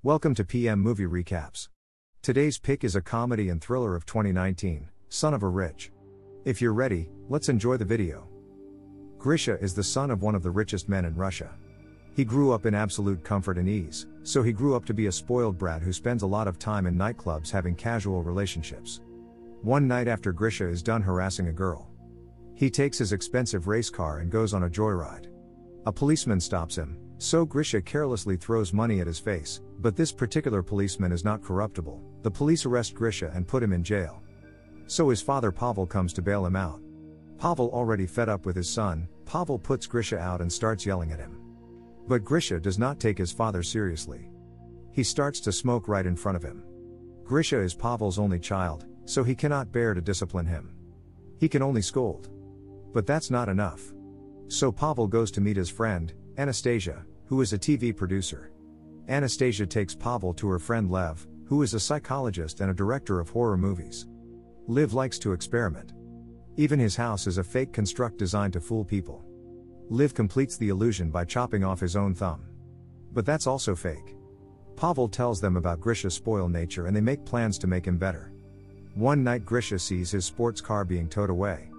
Welcome to PM Movie Recaps. Today's pick is a comedy and thriller of 2019, Son of a Rich. If you're ready, let's enjoy the video. Grisha is the son of one of the richest men in Russia. He grew up in absolute comfort and ease, so he grew up to be a spoiled brat who spends a lot of time in nightclubs having casual relationships. One night after Grisha is done harassing a girl, he takes his expensive race car and goes on a joyride. A policeman stops him, so Grisha carelessly throws money at his face, but this particular policeman is not corruptible. The police arrest Grisha and put him in jail. So his father Pavel comes to bail him out. Pavel, already fed up with his son, Pavel puts Grisha out and starts yelling at him. But Grisha does not take his father seriously. He starts to smoke right in front of him. Grisha is Pavel's only child, so he cannot bear to discipline him. He can only scold. But that's not enough. So Pavel goes to meet his friend, Anastasia, who is a TV producer. Anastasia takes Pavel to her friend Lev, who is a psychologist and a director of horror movies. Lev likes to experiment. Even his house is a fake construct designed to fool people. Lev completes the illusion by chopping off his own thumb. But that's also fake. Pavel tells them about Grisha's spoiled nature and they make plans to make him better. One night Grisha sees his sports car being towed away.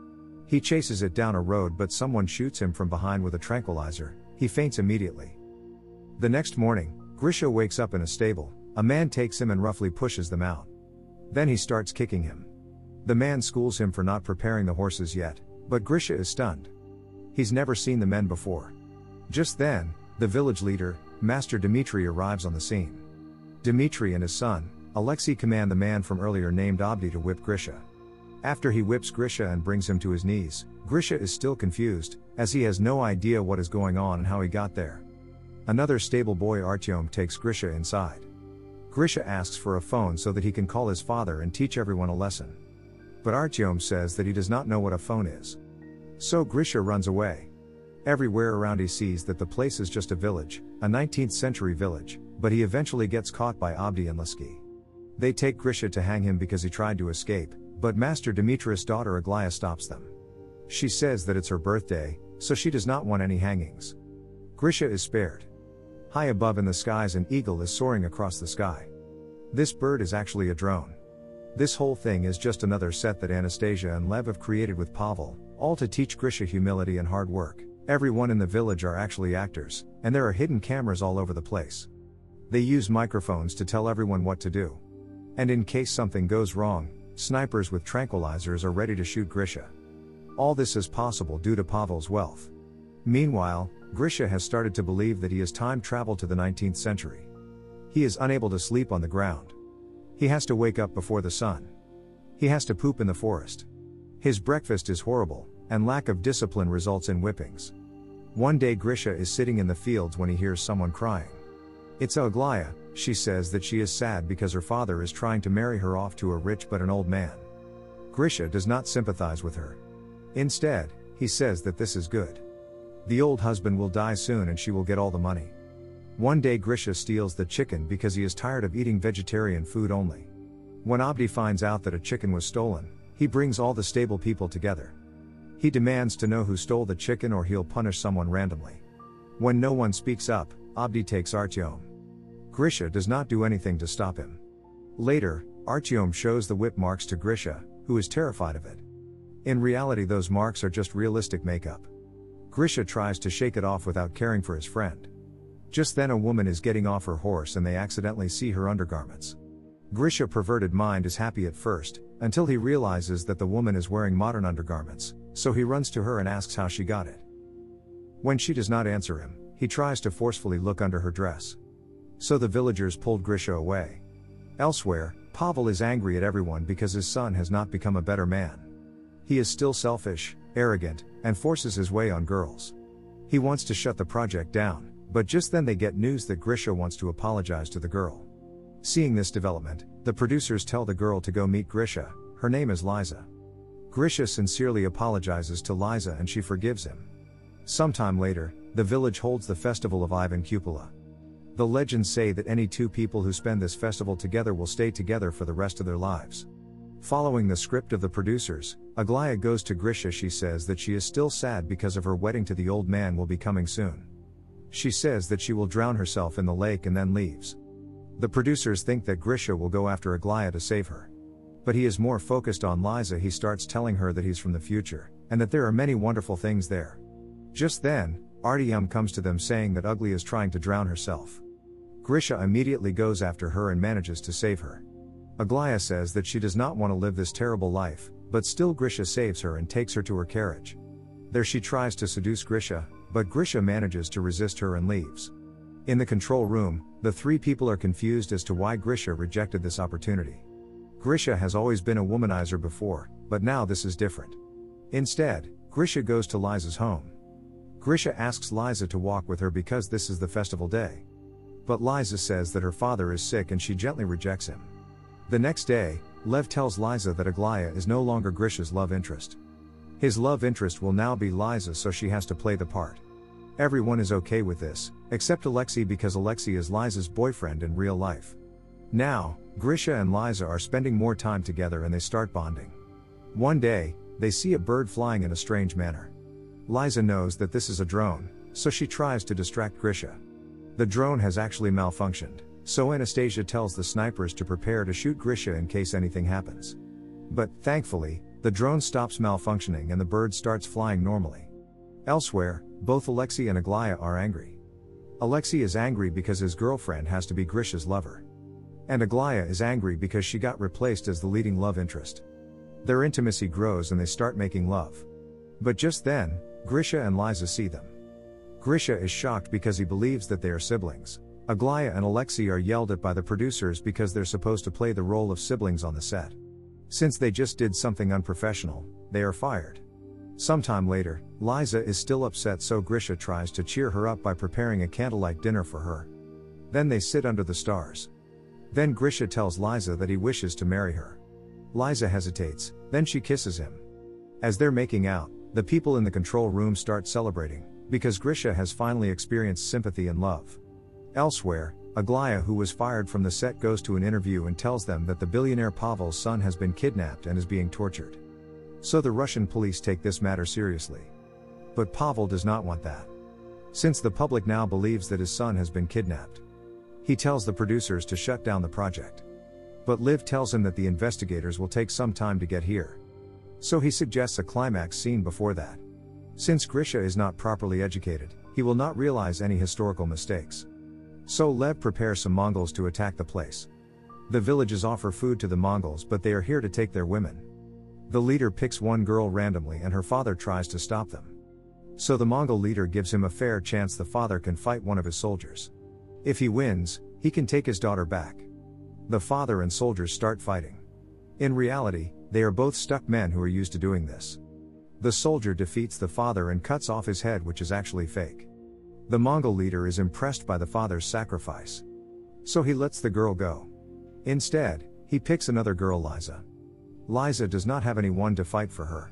He chases it down a road, but someone shoots him from behind with a tranquilizer. He faints immediately. The next morning, Grisha wakes up in a stable. A man takes him and roughly pushes them out. Then he starts kicking him. The man schools him for not preparing the horses yet, but Grisha is stunned. He's never seen the men before. Just then, the village leader, Master Dmitri, arrives on the scene. Dmitri and his son, Alexei, command the man from earlier named Abdi to whip Grisha. After he whips Grisha and brings him to his knees, Grisha is still confused, as he has no idea what is going on and how he got there. Another stable boy, Artyom, takes Grisha inside. Grisha asks for a phone so that he can call his father and teach everyone a lesson. But Artyom says that he does not know what a phone is. So Grisha runs away. Everywhere around he sees that the place is just a village, a 19th century village, but he eventually gets caught by Abdi and Lesky. They take Grisha to hang him because he tried to escape, but Master Dimitri's daughter Aglaya stops them. She says that it's her birthday, so she does not want any hangings. Grisha is spared. High above in the skies an eagle is soaring across the sky. This bird is actually a drone. This whole thing is just another set that Anastasia and Lev have created with Pavel, all to teach Grisha humility and hard work. Everyone in the village are actually actors, and there are hidden cameras all over the place. They use microphones to tell everyone what to do. And in case something goes wrong, snipers with tranquilizers are ready to shoot Grisha. All this is possible due to Pavel's wealth. Meanwhile, Grisha has started to believe that he has time traveled to the 19th century. He is unable to sleep on the ground. He has to wake up before the sun. He has to poop in the forest. His breakfast is horrible, and lack of discipline results in whippings. One day Grisha is sitting in the fields when he hears someone crying. It's Aglaya. She says that she is sad because her father is trying to marry her off to a rich but an old man. Grisha does not sympathize with her. Instead, he says that this is good. The old husband will die soon and she will get all the money. One day Grisha steals the chicken because he is tired of eating vegetarian food only. When Abdi finds out that a chicken was stolen, he brings all the stable people together. He demands to know who stole the chicken or he'll punish someone randomly. When no one speaks up, Abdi takes Artyom. Grisha does not do anything to stop him. Later, Artyom shows the whip marks to Grisha, who is terrified of it. In reality, those marks are just realistic makeup. Grisha tries to shake it off without caring for his friend. Just then a woman is getting off her horse and they accidentally see her undergarments. Grisha's perverted mind is happy at first, until he realizes that the woman is wearing modern undergarments, so he runs to her and asks how she got it. When she does not answer him, he tries to forcefully look under her dress. So the villagers pulled Grisha away. Elsewhere, Pavel is angry at everyone because his son has not become a better man. He is still selfish, arrogant, and forces his way on girls. He wants to shut the project down, but just then they get news that Grisha wants to apologize to the girl. Seeing this development, the producers tell the girl to go meet Grisha. Her name is Liza. Grisha sincerely apologizes to Liza and she forgives him. Sometime later, the village holds the festival of Ivan Kupala. The legends say that any two people who spend this festival together will stay together for the rest of their lives. Following the script of the producers, Aglaya goes to Grisha. She says that she is still sad because of her wedding to the old man will be coming soon. She says that she will drown herself in the lake and then leaves. The producers think that Grisha will go after Aglaya to save her. But he is more focused on Liza. He starts telling her that he's from the future, and that there are many wonderful things there. Just then, Artyom comes to them saying that Ugly is trying to drown herself. Grisha immediately goes after her and manages to save her. Aglaya says that she does not want to live this terrible life, but still Grisha saves her and takes her to her carriage. There she tries to seduce Grisha, but Grisha manages to resist her and leaves. In the control room, the three people are confused as to why Grisha rejected this opportunity. Grisha has always been a womanizer before, but now this is different. Instead, Grisha goes to Liza's home. Grisha asks Liza to walk with her because this is the festival day. But Liza says that her father is sick and she gently rejects him. The next day, Lev tells Liza that Aglaya is no longer Grisha's love interest. His love interest will now be Liza, so she has to play the part. Everyone is okay with this, except Alexei, because Alexei is Liza's boyfriend in real life. Now, Grisha and Liza are spending more time together and they start bonding. One day, they see a bird flying in a strange manner. Liza knows that this is a drone, so she tries to distract Grisha. The drone has actually malfunctioned, so Anastasia tells the snipers to prepare to shoot Grisha in case anything happens. But, thankfully, the drone stops malfunctioning and the bird starts flying normally. Elsewhere, both Alexei and Aglaya are angry. Alexei is angry because his girlfriend has to be Grisha's lover. And Aglaya is angry because she got replaced as the leading love interest. Their intimacy grows and they start making love. But just then, Grisha and Liza see them. Grisha is shocked because he believes that they are siblings. Aglaya and Alexei are yelled at by the producers because they're supposed to play the role of siblings on the set. Since they just did something unprofessional, they are fired. Sometime later, Liza is still upset, so Grisha tries to cheer her up by preparing a candlelight dinner for her. Then they sit under the stars. Then Grisha tells Liza that he wishes to marry her. Liza hesitates, then she kisses him. As they're making out, the people in the control room start celebrating, because Grisha has finally experienced sympathy and love. Elsewhere, Aglaya, who was fired from the set, goes to an interview and tells them that the billionaire Pavel's son has been kidnapped and is being tortured. So the Russian police take this matter seriously. But Pavel does not want that. Since the public now believes that his son has been kidnapped, he tells the producers to shut down the project. But Liv tells him that the investigators will take some time to get here. So he suggests a climax scene before that. Since Grisha is not properly educated, he will not realize any historical mistakes. So Lev prepares some Mongols to attack the place. The villages offer food to the Mongols, but they are here to take their women. The leader picks one girl randomly and her father tries to stop them. So the Mongol leader gives him a fair chance. The father can fight one of his soldiers. If he wins, he can take his daughter back. The father and soldiers start fighting. In reality, they are both stuck men who are used to doing this. The soldier defeats the father and cuts off his head, which is actually fake. The Mongol leader is impressed by the father's sacrifice. So he lets the girl go. Instead, he picks another girl, Liza. Liza does not have anyone to fight for her.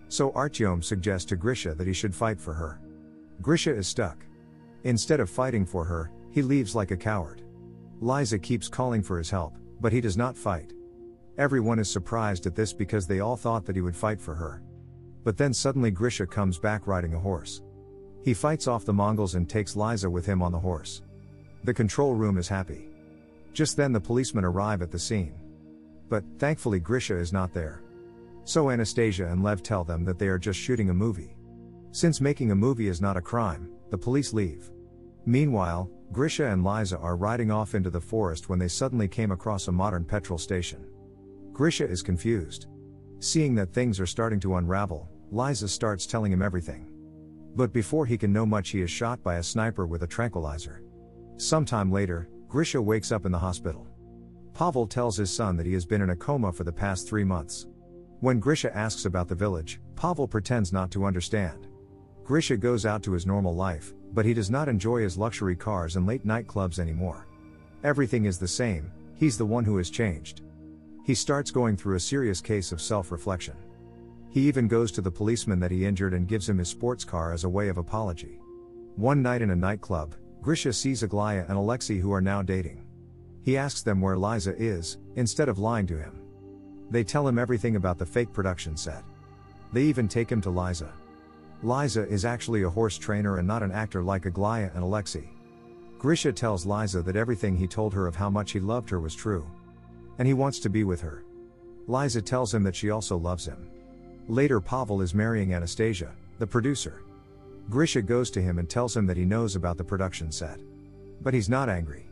So Artyom suggests to Grisha that he should fight for her. Grisha is stuck. Instead of fighting for her, he leaves like a coward. Liza keeps calling for his help, but he does not fight. Everyone is surprised at this because they all thought that he would fight for her. But then suddenly Grisha comes back riding a horse. He fights off the Mongols and takes Liza with him on the horse. The control room is happy. Just then the policemen arrive at the scene. But, thankfully, Grisha is not there. So Anastasia and Lev tell them that they are just shooting a movie. Since making a movie is not a crime, the police leave. Meanwhile, Grisha and Liza are riding off into the forest when they suddenly came across a modern petrol station. Grisha is confused. Seeing that things are starting to unravel, Liza starts telling him everything. But before he can know much, he is shot by a sniper with a tranquilizer. Sometime later, Grisha wakes up in the hospital. Pavel tells his son that he has been in a coma for the past 3 months. When Grisha asks about the village, Pavel pretends not to understand. Grisha goes out to his normal life, but he does not enjoy his luxury cars and late night clubs anymore. Everything is the same, he's the one who has changed. He starts going through a serious case of self-reflection. He even goes to the policeman that he injured and gives him his sports car as a way of apology. One night in a nightclub, Grisha sees Aglaya and Alexei, who are now dating. He asks them where Liza is, instead of lying to him. They tell him everything about the fake production set. They even take him to Liza. Liza is actually a horse trainer and not an actor like Aglaya and Alexei. Grisha tells Liza that everything he told her of how much he loved her was true. And he wants to be with her. Liza tells him that she also loves him. Later, Pavel is marrying Anastasia, the producer. Grisha goes to him and tells him that he knows about the production set. But he's not angry.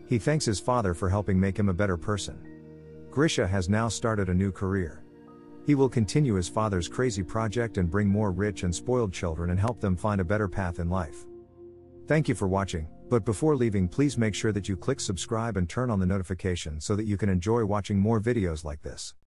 He thanks his father for helping make him a better person. Grisha has now started a new career. He will continue his father's crazy project and bring more rich and spoiled children and help them find a better path in life. Thank you for watching, but before leaving, please make sure that you click subscribe and turn on the notification so that you can enjoy watching more videos like this.